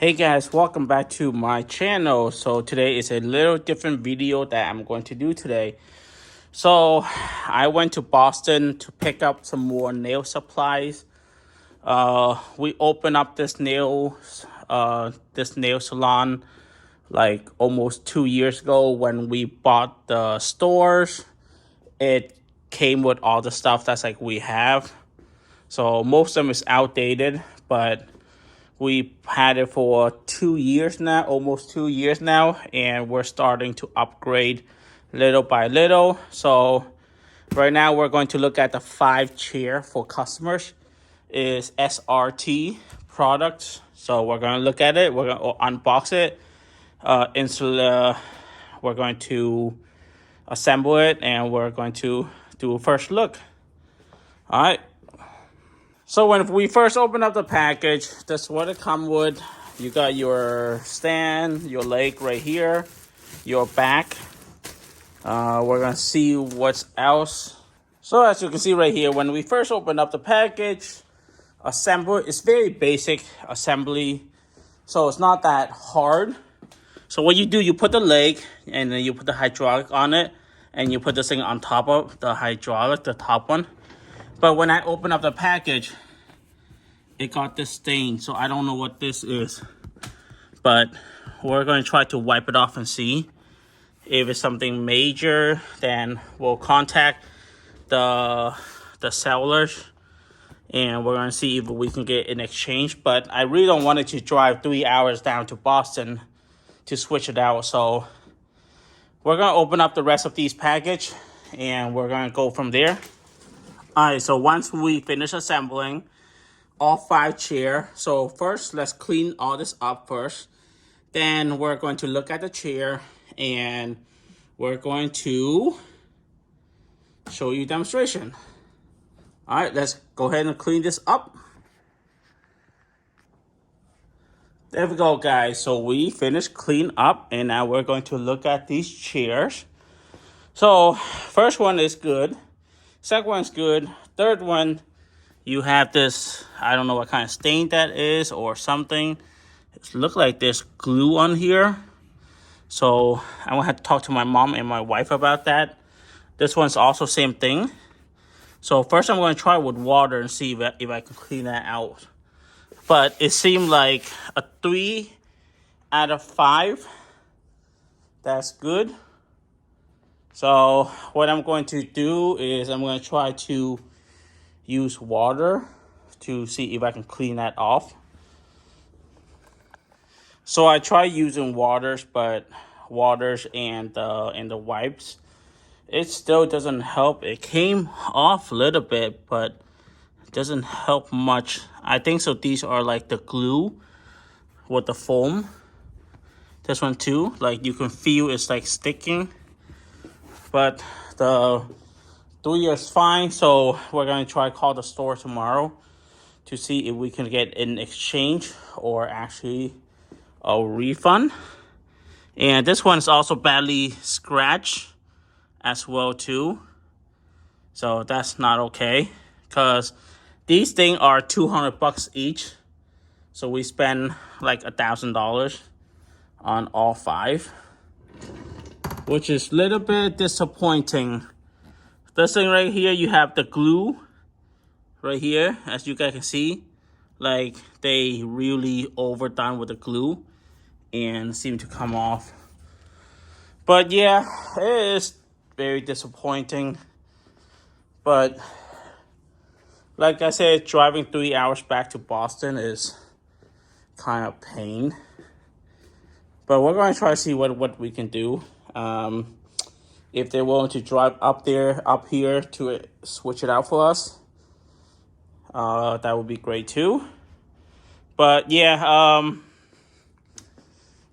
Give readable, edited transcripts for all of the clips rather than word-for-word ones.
Hey guys, welcome back to my channel. So today is a little different video that I'm going to do today. So I went to Boston to pick up some more nail supplies. We opened up this nail salon like almost 2 years ago. When we bought the stores, it came with all the stuff that's like we have. So most of them is outdated, but we had it for 2 years now, almost 2 years now, and we're starting to upgrade little by little. So right now we're going to look at the 5 chair for customers. Is SRT products. So we're going to look at it. We're going to unbox it. We're going to assemble it, and we're going to do a first look. All right. So when we first open up the package, that's what it comes with. You got your stand, your leg right here, your back. We're gonna see what's else. So as you can see right here, when we first open up the package, assemble, it's very basic assembly. So it's not that hard. So what you do, you put the leg and then you put the hydraulic on it, and you put this thing on top of the hydraulic, the top one. But when I open up the package, it got this stain, so I don't know what this is. But we're going to try to wipe it off and see. If it's something major, then we'll contact the sellers, and we're going to see if we can get an exchange. But I really don't want it to drive 3 hours down to Boston to switch it out. So we're going to open up the rest of these package, and we're going to go from there. All right, so once we finish assembling all 5 chair, so first let's clean all this up first. Then we're going to look at the chair, and we're going to show you demonstration. All right, let's go ahead and clean this up. There we go, guys. So we finished clean up, and now we're going to look at these chairs. So first one is good, second one's good, third one, you have this, I don't know what kind of stain that is or something. It looks like there's glue on here. So I'm gonna have to talk to my mom and my wife about that. This one's also same thing. So first I'm gonna try with water and see if I can clean that out. But it seemed like a 3 out of 5. That's good. So what I'm going to do is I'm going to try to use water to see if I can clean that off. So I tried using waters and the wipes. It still doesn't help. It came off a little bit, but it doesn't help much. I think so these are like the glue with the foam. This one too, like you can feel it's like sticking. But the 3 is fine, so we're going to try call the store tomorrow to see if we can get an exchange or actually a refund. And this one is also badly scratched as well too, so that's not okay, because these things are $200 each, so we spend like $1,000 on all 5, which is a little bit disappointing. This thing right here, you have the glue right here, as you guys can see. Like, they really overdone with the glue and seem to come off. But yeah, it is very disappointing. But like I said, driving 3 hours back to Boston is kind of pain. But we're going to try to see what we can do. If they're willing to drive up here to switch it out for us, that would be great too. But yeah,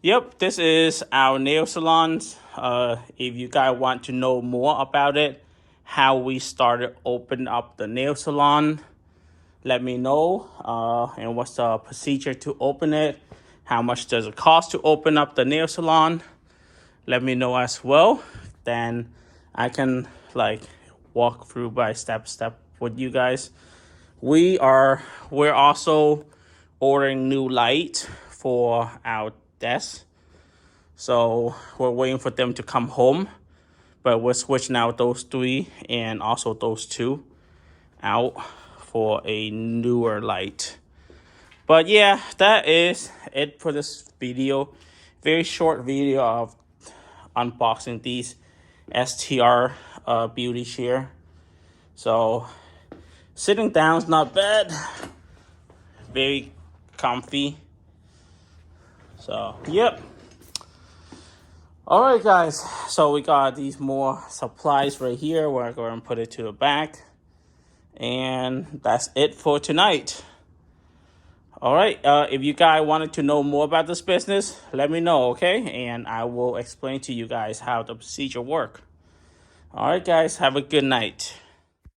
yep, this is our nail salons. If you guys want to know more about it, how we started opening up the nail salon, let me know. And what's the procedure to open it? How much does it cost to open up the nail salon? Let me know as well. Then I can like walk through by step with you guys. We're also ordering new light for our desk. So we're waiting for them to come home. But we're switching out those 3 and also those 2 out for a newer light. But yeah, that is it for this video. Very short video of unboxing these STR beauty chair. So sitting down is not bad. Very comfy. So yep. All right, guys. So we got these more supplies right here. We're going to put it to the back. And that's it for tonight. All right. If you guys wanted to know more about this business, let me know, okay? And I will explain to you guys how the procedure works. All right, guys. Have a good night.